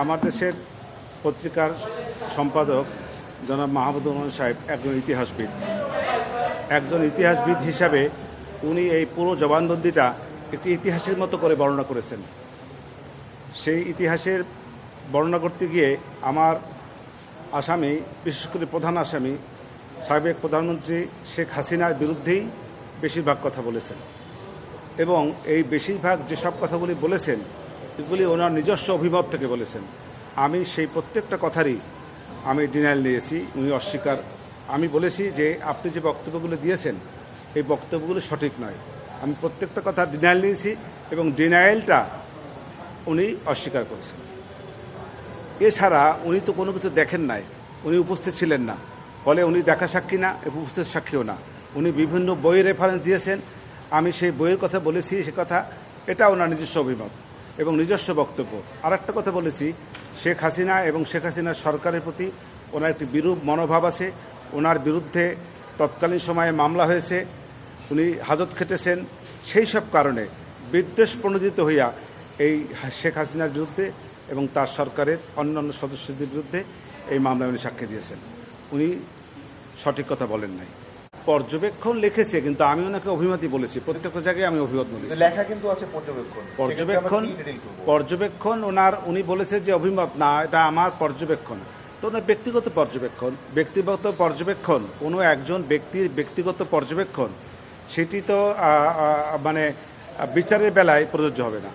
আমার দেশের পত্রিকার সম্পাদক জনাব মাহমুদুর রহমান সাহেব একজন ইতিহাসবিদ হিসাবে উনি এই পুরো জবানবন্দিটা একটি ইতিহাসের মতো করে বর্ণনা করেছেন। সেই ইতিহাসের বর্ণনা করতে গিয়ে আমার আসামি, বিশেষ করে প্রধান আসামি সাবেক প্রধানমন্ত্রী শেখ হাসিনার বিরুদ্ধেই বেশিরভাগ কথা বলেছেন এবং এই বেশিরভাগ যেসব কথাগুলি বলেছেন এগুলি ওনার নিজস্ব অভিমত থেকে বলেছেন। আমি সেই প্রত্যেকটা কথারই আমি ডিনায়াল নিয়েছি। উনি অস্বীকার, আমি বলেছি যে আপনি যে বক্তব্যগুলো দিয়েছেন এই বক্তব্যগুলো সঠিক নয়। আমি প্রত্যেকটা কথা ডিনায়াল নিয়েছি এবং ডিনায়ালটা উনি অস্বীকার করেছেন। এছাড়া উনি তো কোনো কিছু দেখেন নাই, উনি উপস্থিত ছিলেন না, ফলে উনি দেখা সাক্ষী না, উপস্থিত সাক্ষীও না। উনি বিভিন্ন বইয়ের রেফারেন্স দিয়েছেন, আমি সেই বইয়ের কথা বলেছি, সে কথা এটা ওনার নিজস্ব অভিমত এবং নিজস্ব বক্তব্য। আর একটা কথা বলেছি, শেখ হাসিনা এবং শেখ হাসিনার সরকারের প্রতি ওনার একটি বিরূপ মনোভাব আছে। ওনার বিরুদ্ধে তৎকালীন সময়ে মামলা হয়েছে, উনি হাজত খেটেছেন। সেই সব কারণে বিদ্বেষ প্রণোদিত হইয়া এই শেখ হাসিনার বিরুদ্ধে এবং তার সরকারের অন্যান্য সদস্যদের বিরুদ্ধে এই মামলায় উনি সাক্ষ্য দিয়েছেন। উনি সঠিক কথা বলেন নাই। পর্যবেক্ষণ লিখেছে, কিন্তু আমি ওনাকে অভিমতই বলেছি। প্রত্যেকটা জায়গায় আমি অভিমত বলেছি। লেখা কিন্তু আছে পর্যবেক্ষণ উনি বলেছে যে অভিমত না, এটা আমার পর্যবেক্ষণ। তো ওনার ব্যক্তিগত পর্যবেক্ষণ কোনো একজন ব্যক্তির ব্যক্তিগত পর্যবেক্ষণ, সেটি তো মানে বিচারের বেলায় প্রযোজ্য হবে না।